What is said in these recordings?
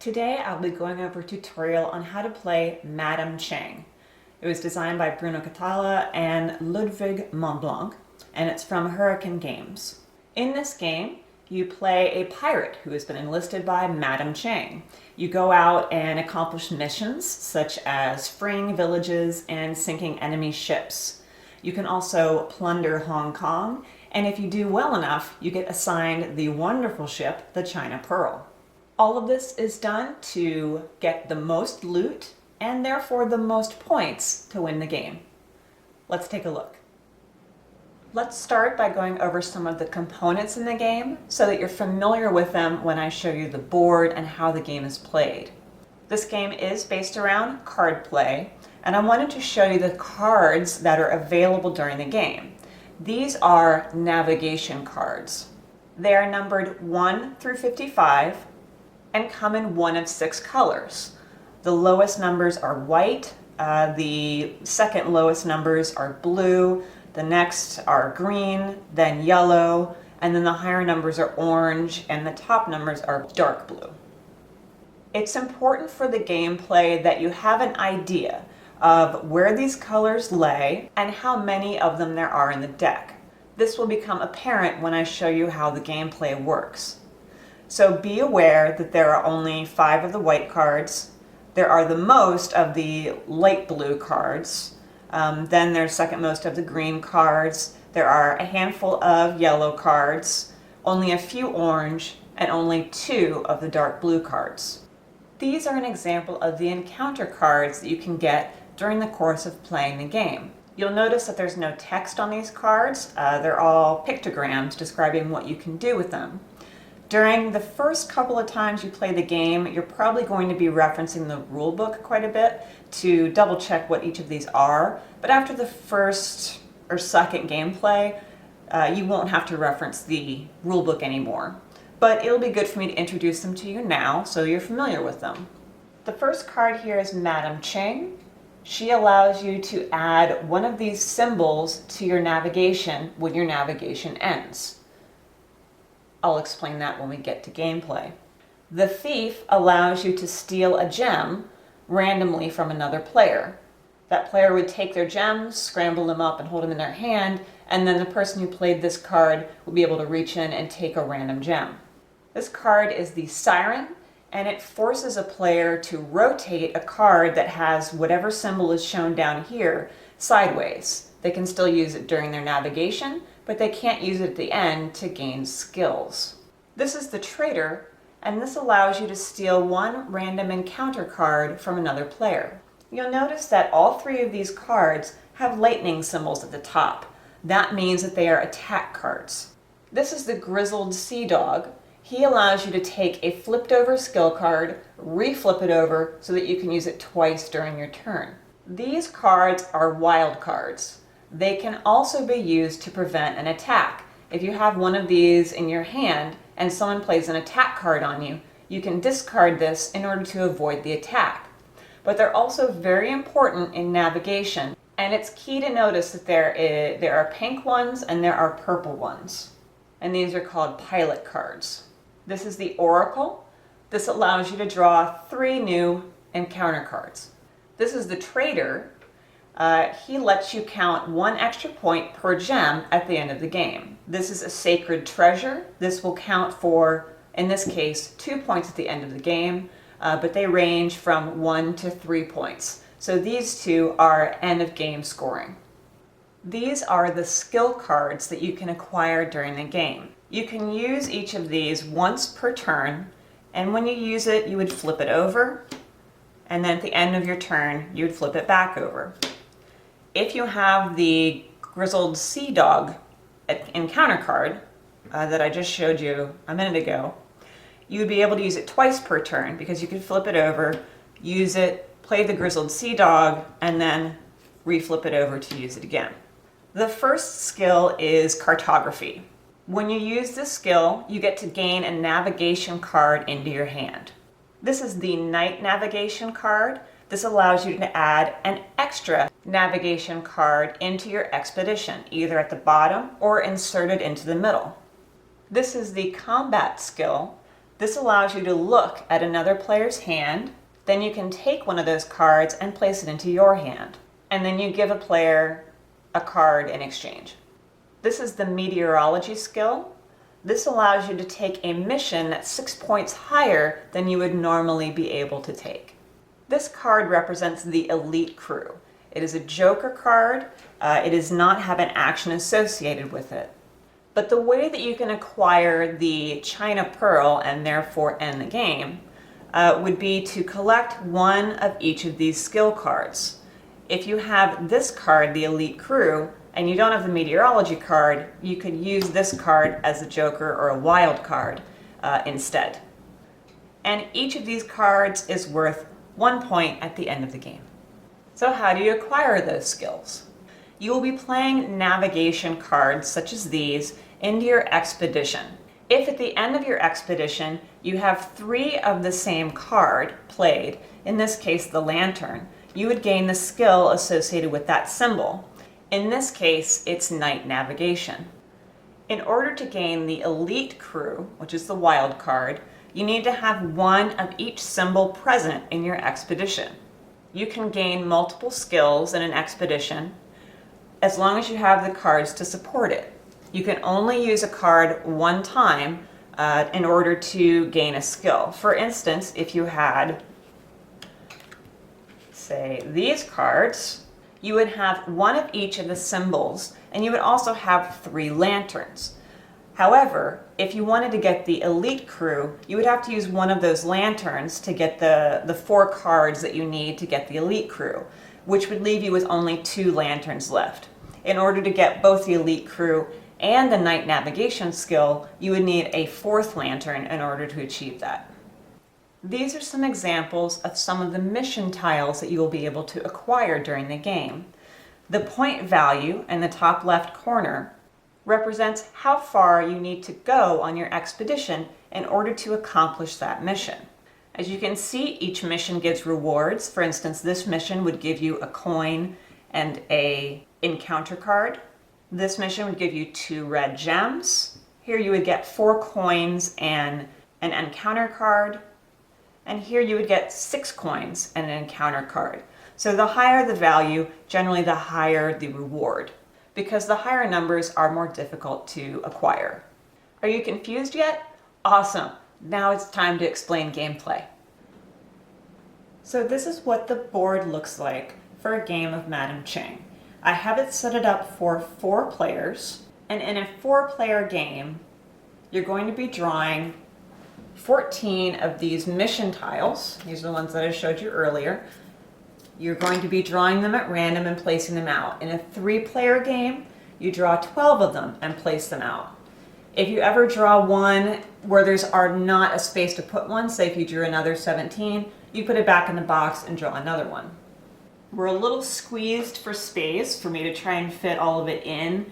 Today I'll be going over a tutorial on how to play Madame Ching. It was designed by Bruno Catala and Ludwig Montblanc, and it's from Hurricane Games. In this game, you play a pirate who has been enlisted by Madame Ching. You go out and accomplish missions such as freeing villages and sinking enemy ships. You can also plunder Hong Kong, and if you do well enough, you get assigned the wonderful ship, the China Pearl. All of this is done to get the most loot and therefore the most points to win the game. Let's take a look. Let's start by going over some of the components in the game so that you're familiar with them when I show you the board and how the game is played. This game is based around card play, and I wanted to show you the cards that are available during the game. These are navigation cards. They are numbered 1 through 55 and come in one of 6 colors. The lowest numbers are white, the second lowest numbers are blue, the next are green, then yellow, and then the higher numbers are orange, and the top numbers are dark blue. It's important for the gameplay that you have an idea of where these colors lay and how many of them there are in the deck. This will become apparent when I show you how the gameplay works. So be aware that there are only 5 of the white cards. There are the most of the light blue cards. Then there's second most of the green cards. There are a handful of yellow cards, only a few orange, and only 2 of the dark blue cards. These are an example of the encounter cards that you can get during the course of playing the game. You'll notice that there's no text on these cards. They're all pictograms describing what you can do with them. During the first couple of times you play the game, you're probably going to be referencing the rule book quite a bit to double check what each of these are, but after the first or second gameplay, you won't have to reference the rule book anymore. But it'll be good for me to introduce them to you now so you're familiar with them. The first card here is Madame Ching. She allows you to add one of these symbols to your navigation when your navigation ends. I'll explain that when we get to gameplay. The thief allows you to steal a gem randomly from another player. That player would take their gems, scramble them up and hold them in their hand, and then the person who played this card will be able to reach in and take a random gem. This card is the Siren, and it forces a player to rotate a card that has whatever symbol is shown down here sideways. They can still use it during their navigation, but they can't use it at the end to gain skills. This is the Traitor, and this allows you to steal one random encounter card from another player. You'll notice that all 3 of these cards have lightning symbols at the top. That means that they are attack cards. This is the Grizzled Sea Dog. He allows you to take a flipped over skill card, re-flip it over so that you can use it twice during your turn. These cards are wild cards. They can also be used to prevent an attack. If you have one of these in your hand and someone plays an attack card on you, you can discard this in order to avoid the attack. But they're also very important in navigation, and it's key to notice that there are pink ones and there are purple ones. And these are called pilot cards. This is the Oracle. This allows you to draw 3 new encounter cards. This is the Traitor. He lets you count 1 extra point per gem at the end of the game. This is a sacred treasure. This will count for, in this case, 2 points at the end of the game, but they range from 1 to 3 points. So these 2 are end of game scoring. These are the skill cards that you can acquire during the game. You can use each of these once per turn, and when you use it, you would flip it over, and then at the end of your turn, you would flip it back over. If you have the Grizzled Sea Dog encounter card that I just showed you a minute ago, you would be able to use it twice per turn because you could flip it over, use it, play the Grizzled Sea Dog, and then re-flip it over to use it again. The first skill is Cartography. When you use this skill, you get to gain a navigation card into your hand. This is the Night Navigation card. This allows you to add an extra navigation card into your expedition, either at the bottom or inserted into the middle. This is the combat skill. This allows you to look at another player's hand, then you can take one of those cards and place it into your hand, and then you give a player a card in exchange. This is the Meteorology Skill. This allows you to take a mission that's 6 points higher than you would normally be able to take. This card represents the elite crew. It is a joker card. It does not have an action associated with it. But the way that you can acquire the China Pearl and therefore end the game would be to collect one of each of these skill cards. If you have this card, the elite crew, and you don't have the meteorology card, you could use this card as a joker or a wild card instead. And each of these cards is worth 1 point at the end of the game. So how do you acquire those skills? You will be playing navigation cards such as these into your expedition. If at the end of your expedition you have 3 of the same card played, in this case the lantern, you would gain the skill associated with that symbol. In this case, it's night navigation. In order to gain the elite crew, which is the wild card, you need to have 1 of each symbol present in your expedition. You can gain multiple skills in an expedition as long as you have the cards to support it. You can only use a card 1 time in order to gain a skill. For instance, if you had, say, these cards, you would have 1 of each of the symbols, and you would also have 3 lanterns. However, if you wanted to get the elite crew, you would have to use 1 of those lanterns to get the 4 cards that you need to get the elite crew, which would leave you with only 2 lanterns left. In order to get both the elite crew and the night navigation skill, you would need a 4th lantern in order to achieve that. These are some examples of some of the mission tiles that you will be able to acquire during the game. The point value in the top left corner represents how far you need to go on your expedition in order to accomplish that mission. As you can see, each mission gives rewards. For instance, this mission would give you a coin and an encounter card. This mission would give you 2 red gems. Here you would get 4 coins and an encounter card. And here you would get 6 coins and an encounter card. So the higher the value, generally the higher the reward, because the higher numbers are more difficult to acquire. Are you confused yet? Awesome! Now it's time to explain gameplay. So this is what the board looks like for a game of Madam Ching. I have it set it up for 4 players, and in a 4-player game, you're going to be drawing 14 of these mission tiles. These are the ones that I showed you earlier. You're going to be drawing them at random and placing them out. In a 3-player game, you draw 12 of them and place them out. If you ever draw one where there's not a space to put one, say if you drew another 17, you put it back in the box and draw another one. We're a little squeezed for space for me to try and fit all of it in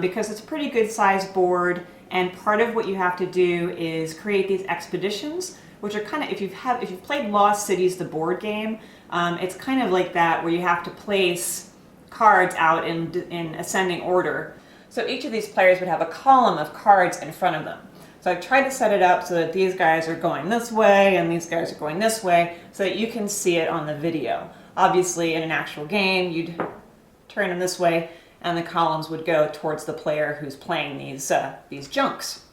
because it's a pretty good sized board. And part of what you have to do is create these expeditions, which are kind of, if you've played Lost Cities, the board game, it's kind of like that, where you have to place cards out in ascending order. So each of these players would have a column of cards in front of them. So I've tried to set it up so that these guys are going this way and these guys are going this way so that you can see it on the video. Obviously, in an actual game, you'd turn them this way and the columns would go towards the player who's playing these junks.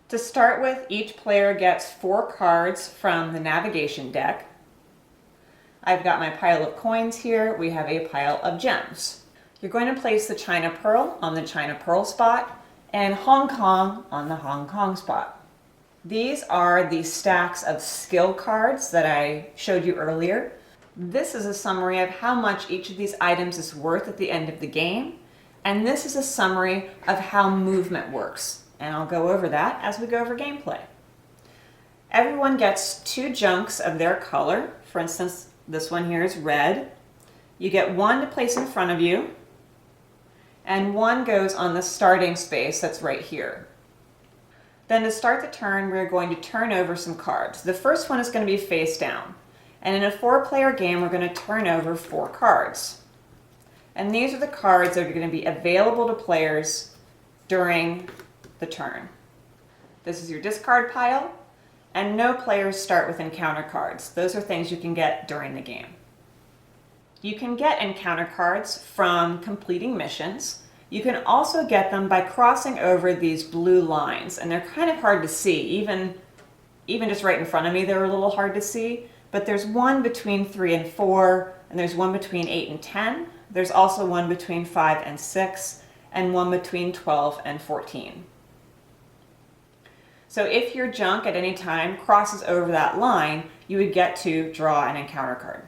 To start with, each player gets 4 cards from the navigation deck. I've got my pile of coins here. We have a pile of gems. You're going to place the China Pearl on the China Pearl spot and Hong Kong on the Hong Kong spot. These are the stacks of skill cards that I showed you earlier. This is a summary of how much each of these items is worth at the end of the game, and this is a summary of how movement works, and I'll go over that as we go over gameplay. Everyone gets 2 junks of their color. For instance, this one here is red. You get 1 to place in front of you, and 1 goes on the starting space that's right here. Then to start the turn, we're going to turn over some cards. The first one is going to be face down. And in a 4-player game, we're going to turn over 4 cards. And these are the cards that are going to be available to players during the turn. This is your discard pile. And no players start with encounter cards. Those are things you can get during the game. You can get encounter cards from completing missions. You can also get them by crossing over these blue lines, and they're kind of hard to see. Even just right in front of me, they're a little hard to see. But there's one between 3 and 4, and there's one between 8 and 10. There's also one between 5 and 6, and one between 12 and 14. So if your junk at any time crosses over that line, you would get to draw an encounter card.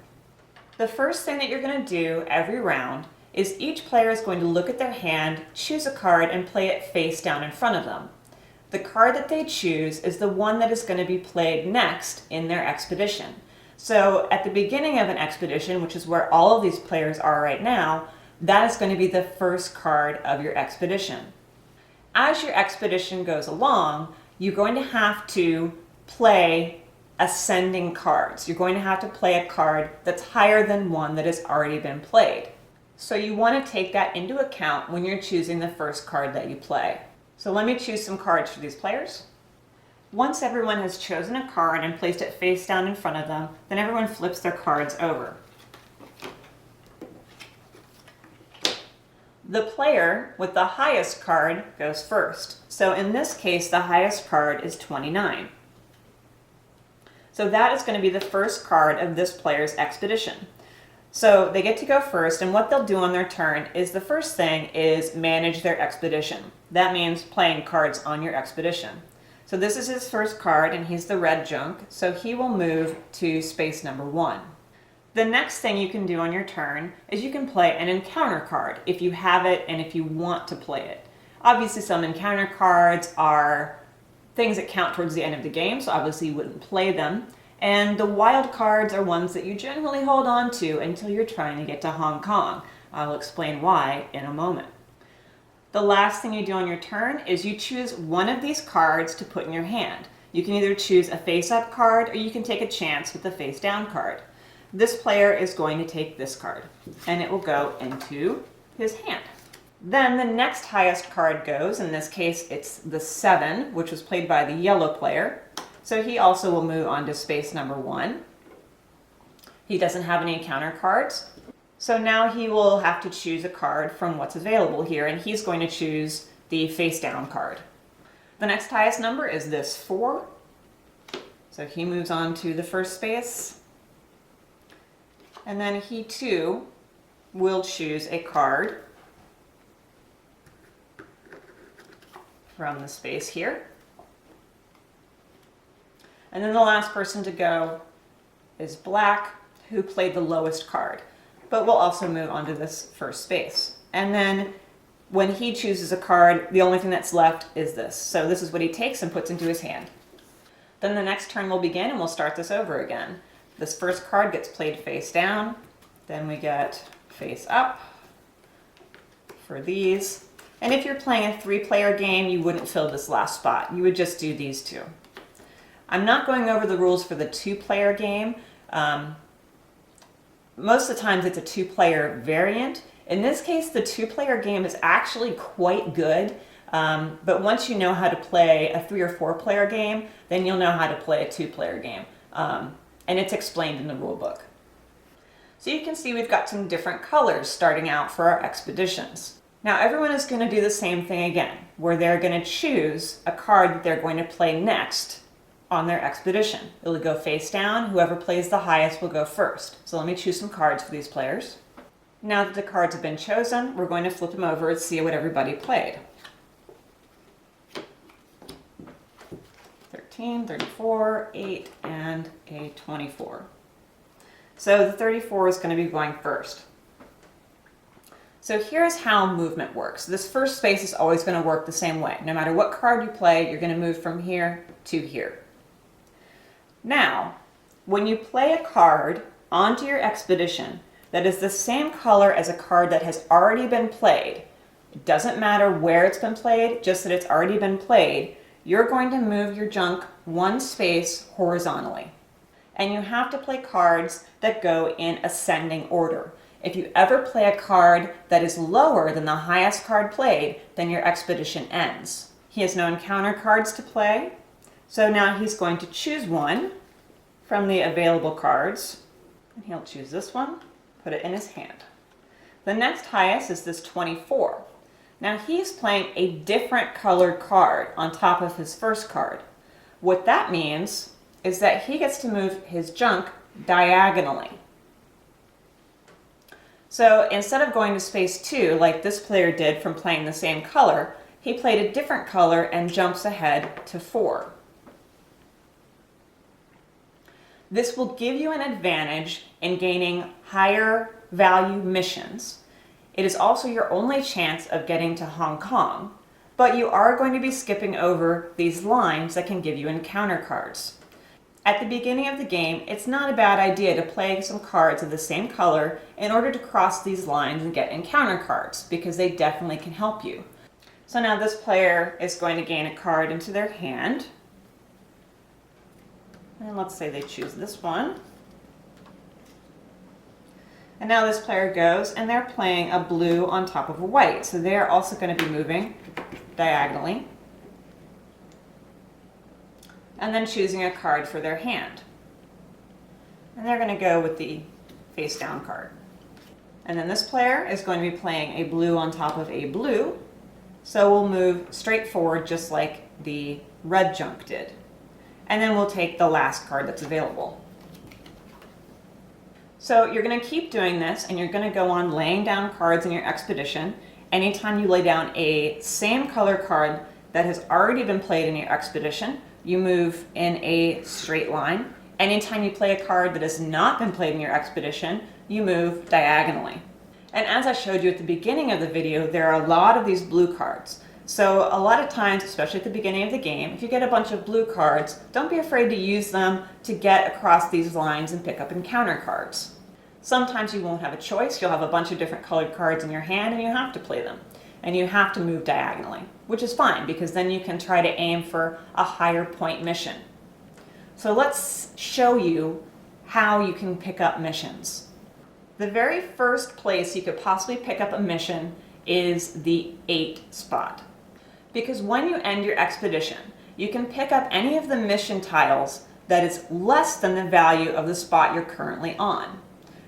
The first thing that you're going to do every round is each player is going to look at their hand, choose a card, and play it face down in front of them. The card that they choose is the one that is going to be played next in their expedition. So at the beginning of an expedition, which is where all of these players are right now, that is going to be the first card of your expedition. As your expedition goes along, you're going to have to play ascending cards. You're going to have to play a card that's higher than one that has already been played. So you want to take that into account when you're choosing the first card that you play. So let me choose some cards for these players. Once everyone has chosen a card and placed it face down in front of them, then everyone flips their cards over. The player with the highest card goes first. So in this case, the highest card is 29. So that is going to be the first card of this player's expedition. So they get to go first, and what they'll do on their turn is the first thing is manage their expedition. That means playing cards on your expedition. So this is his first card, and he's the red junk, so he will move to space number 1. The next thing you can do on your turn is you can play an encounter card if you have it and if you want to play it. Obviously some encounter cards are things that count towards the end of the game, so obviously you wouldn't play them. And the wild cards are ones that you generally hold on to until you're trying to get to Hong Kong. I'll explain why in a moment. The last thing you do on your turn is you choose one of these cards to put in your hand. You can either choose a face-up card or you can take a chance with the face-down card. This player is going to take this card, and it will go into his hand. Then the next highest card goes. In this case, it's the 7, which was played by the yellow player. So he also will move on to space number 1. He doesn't have any encounter cards. So now he will have to choose a card from what's available here, and he's going to choose the face down card. The next highest number is this 4. So he moves on to the first space. And then he too will choose a card from the space here. And then the last person to go is black, who played the lowest card, but will also move onto this first space. And then when he chooses a card, the only thing that's left is this. So this is what he takes and puts into his hand. Then the next turn will begin and we'll start this over again. This first card gets played face down, then we get face up for these. And if you're playing a 3-player game, you wouldn't fill this last spot. You would just do these 2. I'm not going over the rules for the 2-player game. Most of the times it's a 2-player variant. In this case, the 2-player game is actually quite good. But once you know how to play a 3 or 4-player game, then you'll know how to play a 2-player game. And it's explained in the rule book. So you can see we've got some different colors starting out for our expeditions. Now everyone is going to do the same thing again, where they're going to choose a card that they're going to play next on their expedition. It'll go face down. Whoever plays the highest will go first. So let me choose some cards for these players. Now that the cards have been chosen, we're going to flip them over and see what everybody played. 13, 34, 8, and a 24. So the 34 is going to be going first. So here's how movement works. This first space is always going to work the same way. No matter what card you play, you're going to move from here to here. Now, when you play a card onto your expedition that is the same color as a card that has already been played, it doesn't matter where it's been played, just that it's already been played, you're going to move your junk 1 space horizontally. And you have to play cards that go in ascending order. If you ever play a card that is lower than the highest card played, then your expedition ends. He has no encounter cards to play, So now he's going to choose one from the available cards, and he'll choose this one, put it in his hand. The next highest is this 24. Now he's playing a different colored card on top of his first card. What that means is that he gets to move his junk diagonally. So instead of going to space 2 like this player did from playing the same color, he played a different color and jumps ahead to 4. This will give you an advantage in gaining higher value missions. It is also your only chance of getting to Hong Kong, but you are going to be skipping over these lines that can give you encounter cards. At the beginning of the game, it's not a bad idea to play some cards of the same color in order to cross these lines and get encounter cards, because they definitely can help you. So now this player is going to gain a card into their hand. And let's say they choose this one. And now this player goes and they're playing a blue on top of a white. So they're also going to be moving diagonally. And then choosing a card for their hand. And they're going to go with the face down card. And then this player is going to be playing a blue on top of a blue. So we'll move straight forward just like the red junk did. And then we'll take the last card that's available. So you're going to keep doing this, and you're going to go on laying down cards in your expedition. Anytime you lay down a same color card that has already been played in your expedition, you move in a straight line. Anytime you play a card that has not been played in your expedition, you move diagonally. And as I showed you at the beginning of the video, there are a lot of these blue cards. So a lot of times, especially at the beginning of the game, if you get a bunch of blue cards, don't be afraid to use them to get across these lines and pick up encounter cards. Sometimes you won't have a choice. You'll have a bunch of different colored cards in your hand and you have to play them. And you have to move diagonally, which is fine because then you can try to aim for a higher point mission. So let's show you how you can pick up missions. The very first place you could possibly pick up a mission is the 8 spot. Because when you end your expedition, you can pick up any of the mission tiles that is less than the value of the spot you're currently on.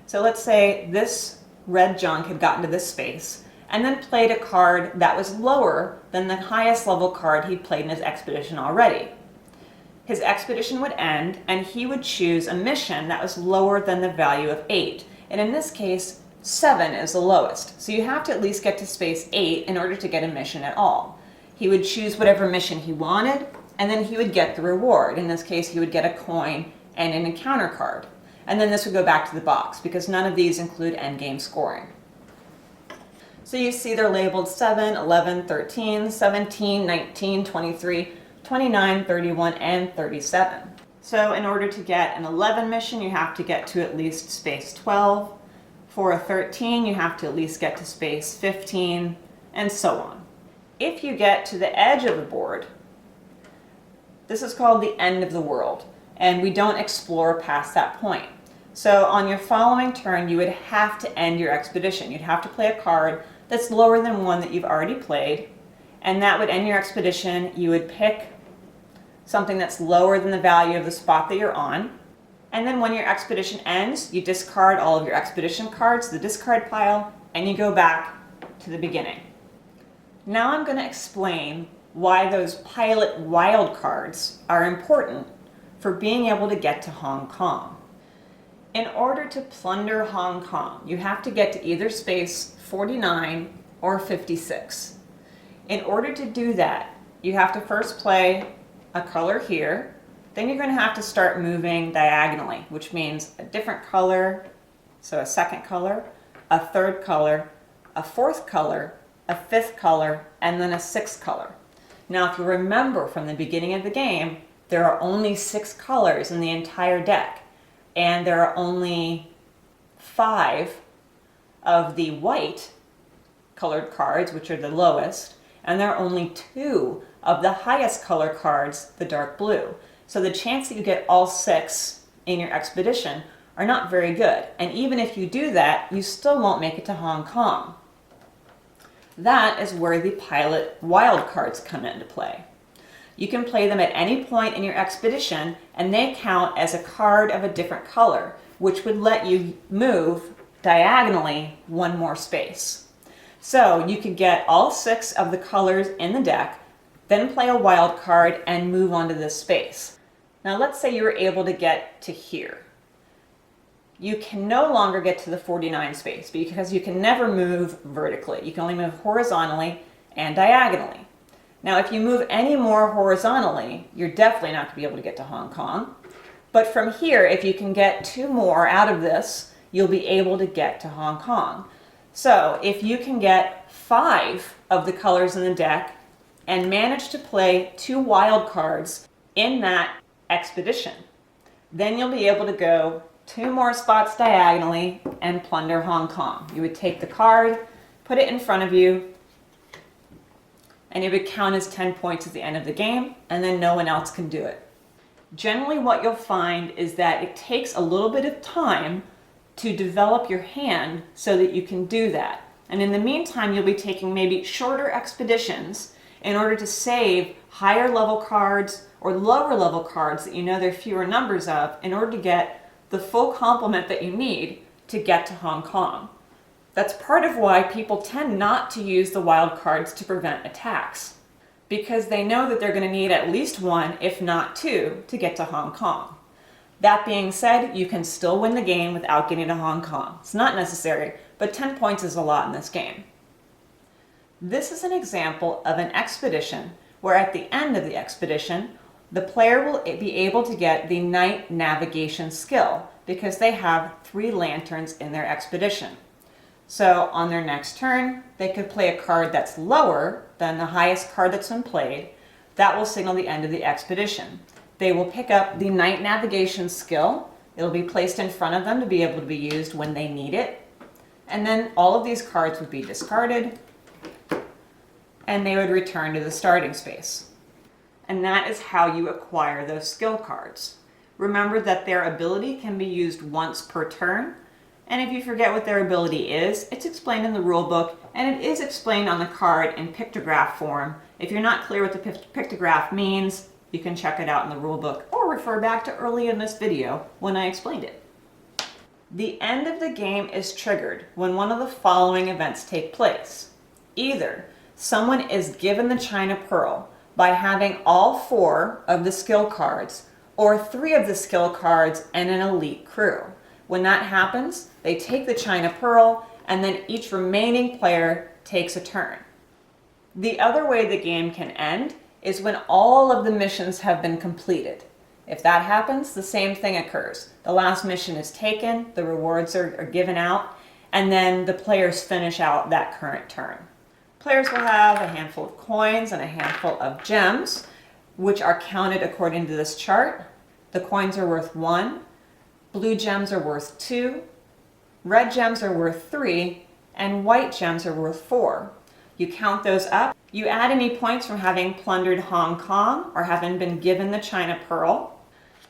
So let's say this red junk had gotten to this space and then played a card that was lower than the highest level card he'd played in his expedition already. His expedition would end and he would choose a mission that was lower than the value of 8. And in this case, 7 is the lowest. So you have to at least get to space 8 in order to get a mission at all. He would choose whatever mission he wanted, and then he would get the reward. In this case, he would get a coin and an encounter card. And then this would go back to the box, because none of these include endgame scoring. So you see they're labeled 7, 11, 13, 17, 19, 23, 29, 31, and 37. So in order to get an 11 mission, you have to get to at least space 12. For a 13, you have to at least get to space 15, and so on. If you get to the edge of the board, this is called the end of the world, and we don't explore past that point. So on your following turn, you would have to end your expedition. You'd have to play a card that's lower than one that you've already played, and that would end your expedition. You would pick something that's lower than the value of the spot that you're on, and then when your expedition ends, you discard all of your expedition cards to the discard pile, and you go back to the beginning. Now I'm going to explain why those pilot wild cards are important for being able to get to Hong Kong. In order to plunder Hong Kong, you have to get to either space 49 or 56. In order to do that, you have to first play a color here, then you're going to have to start moving diagonally, which means a different color, so a second color, a third color, a fourth color, a fifth color, and then a sixth color. Now, if you remember from the beginning of the game, there are only 6 colors in the entire deck, and there are only 5 of the white colored cards, which are the lowest, and there are only 2 of the highest color cards, the dark blue. So the chance that you get all 6 in your expedition are not very good. And even if you do that, you still won't make it to Hong Kong. That is where the pilot wild cards come into play. You can play them at any point in your expedition, and they count as a card of a different color, which would let you move diagonally one more space. So you could get all 6 of the colors in the deck, then play a wild card and move onto this space. Now let's say you were able to get to here. You can no longer get to the 49 space because you can never move vertically. You can only move horizontally and diagonally. Now if you move any more horizontally, you're definitely not going to be able to get to Hong Kong. But from here, if you can get 2 more out of this, you'll be able to get to Hong Kong. So if you can get 5 of the colors in the deck and manage to play 2 wild cards in that expedition, then you'll be able to go 2 more spots diagonally and plunder Hong Kong. You would take the card, put it in front of you, and it would count as 10 points at the end of the game, and then no one else can do it. Generally what you'll find is that it takes a little bit of time to develop your hand so that you can do that. And in the meantime, you'll be taking maybe shorter expeditions in order to save higher level cards or lower level cards that you know there are fewer numbers of in order to get the full complement that you need to get to Hong Kong. That's part of why people tend not to use the wild cards to prevent attacks, because they know that they're going to need at least 1, if not 2, to get to Hong Kong. That being said, you can still win the game without getting to Hong Kong. It's not necessary, but 10 points is a lot in this game. This is an example of an expedition where at the end of the expedition, the player will be able to get the night navigation skill because they have 3 lanterns in their expedition. So on their next turn, they could play a card that's lower than the highest card that's been played. That will signal the end of the expedition. They will pick up the night navigation skill. It'll be placed in front of them to be able to be used when they need it. And then all of these cards would be discarded and they would return to the starting space. And that is how you acquire those skill cards. Remember that their ability can be used once per turn. And if you forget what their ability is, it's explained in the rule book, and it is explained on the card in pictograph form. If you're not clear what the pictograph means, you can check it out in the rule book or refer back to early in this video when I explained it. The end of the game is triggered when one of the following events take place. Either someone is given the China Pearl by having all 4 of the skill cards or 3 of the skill cards and an elite crew. When that happens, they take the China Pearl and then each remaining player takes a turn. The other way the game can end is when all of the missions have been completed. If that happens, the same thing occurs. The last mission is taken, the rewards are given out, and then the players finish out that current turn. Players will have a handful of coins and a handful of gems, which are counted according to this chart. The coins are worth 1, blue gems are worth 2, red gems are worth 3, and white gems are worth 4. You count those up. You add any points from having plundered Hong Kong or having been given the China Pearl.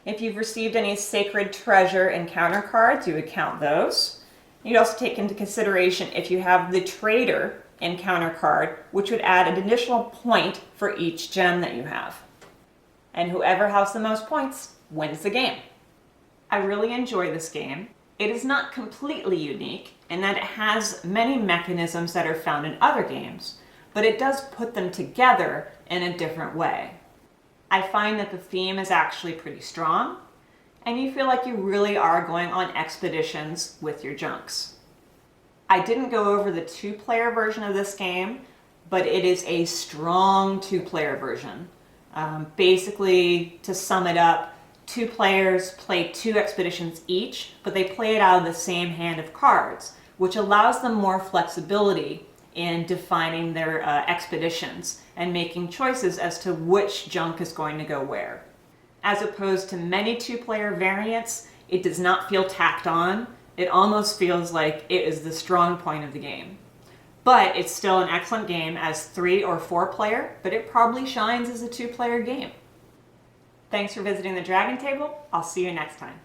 If you've received any sacred treasure encounter cards, you would count those. You'd also take into consideration if you have the trader encounter card, which would add an additional point for each gem that you have. And whoever has the most points wins the game. I really enjoy this game. It is not completely unique in that it has many mechanisms that are found in other games, but it does put them together in a different way. I find that the theme is actually pretty strong, and you feel like you really are going on expeditions with your junks. I didn't go over the 2-player version of this game, but it is a strong 2-player version. Basically, to sum it up, 2 players play 2 expeditions each, but they play it out of the same hand of cards, which allows them more flexibility in defining their expeditions and making choices as to which junk is going to go where. As opposed to many 2-player variants, it does not feel tacked on. It almost feels like it is the strong point of the game. But it's still an excellent game as 3 or 4-player, but it probably shines as a 2-player game. Thanks for visiting the Dragon Table. I'll see you next time.